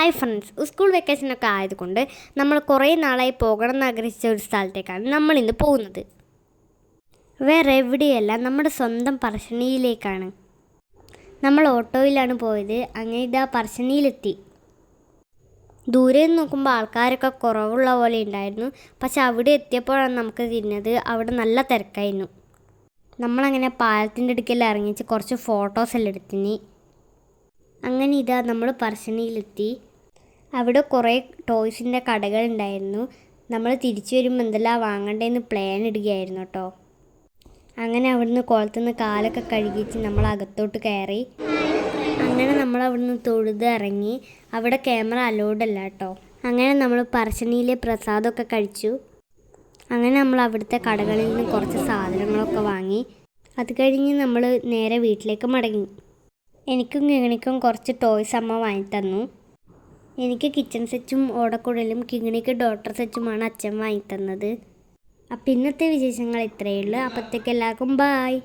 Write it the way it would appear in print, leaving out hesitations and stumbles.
Hi friends, school വെക്കേഷനൊക്കെ ആയതുകൊണ്ട് നമ്മൾ കുറേ നാളായി പോകണം എന്ന് ആഗ്രഹിച്ച ഒരു സ്ഥലത്തേക്കാണ് നമ്മളിന്ന് പോകുന്നത്. വേറെ എവിടെയല്ല, നമ്മുടെ സ്വന്തം പറശ്ശിനിയിലേക്കാണ്. നമ്മൾ ഓട്ടോയിലാണ് പോയത്. അങ്ങനെ ഇതാ പറശ്ശിനിയിലെത്തി. ദൂരെ നിന്ന് നോക്കുമ്പോൾ ആൾക്കാരൊക്കെ കുറവുള്ള പോലെ ഉണ്ടായിരുന്നു. പക്ഷെ അവിടെ എത്തിയപ്പോഴാണ് നമുക്ക് തിരിഞ്ഞത് അവിടെ നല്ല തിരക്കായിരുന്നു. നമ്മളങ്ങനെ പാലത്തിൻ്റെ അടുക്കൽ ഇറങ്ങിച്ച് കുറച്ച് ഫോട്ടോസെല്ലാം എടുത്തിനി. അങ്ങനെ ഇതാ നമ്മൾ പറശ്ശിനിയിലെത്തി. അവിടെ കുറേ ടോയ്സിൻ്റെ കടകളുണ്ടായിരുന്നു. നമ്മൾ തിരിച്ചു വരുമ്പോൾ എന്തെല്ലാം വാങ്ങണ്ടേന്ന് പ്ലാൻ ഇടുകയായിരുന്നു കേട്ടോ. അങ്ങനെ അവിടുന്ന് കുളത്തുനിന്ന് കാലൊക്കെ കഴുകിച്ച് നമ്മൾ അകത്തോട്ട് കയറി. അങ്ങനെ നമ്മൾ അവിടുന്ന് തൊഴുത് ഇറങ്ങി. അവിടെ ക്യാമറ അലൗഡ് അല്ല കേട്ടോ. അങ്ങനെ നമ്മൾ പറശ്ശിനിയിലെ പ്രസാദമൊക്കെ കഴിച്ചു. അങ്ങനെ നമ്മൾ അവിടുത്തെ കടകളിൽ നിന്ന് കുറച്ച് സാധനങ്ങളൊക്കെ വാങ്ങി. അത് കഴിഞ്ഞ് നമ്മൾ നേരെ വീട്ടിലേക്ക് മടങ്ങി. എനിക്കും കിങ്ങിണിക്കും കുറച്ച് ടോയ്സ് അമ്മ വാങ്ങി തന്നു. എനിക്ക് കിച്ചൺ സെറ്റും ഓടക്കുഴലും, കിങ്ങിണിക്ക് ഡോട്ടർ സെറ്റുമാണ് അച്ഛൻ വാങ്ങി തന്നത്. അപ്പം ഇന്നത്തെ വിശേഷങ്ങൾ ഇത്രയേ ഉള്ളൂ. അപ്പോഴത്തേക്ക് എല്ലാവർക്കും ബായ്.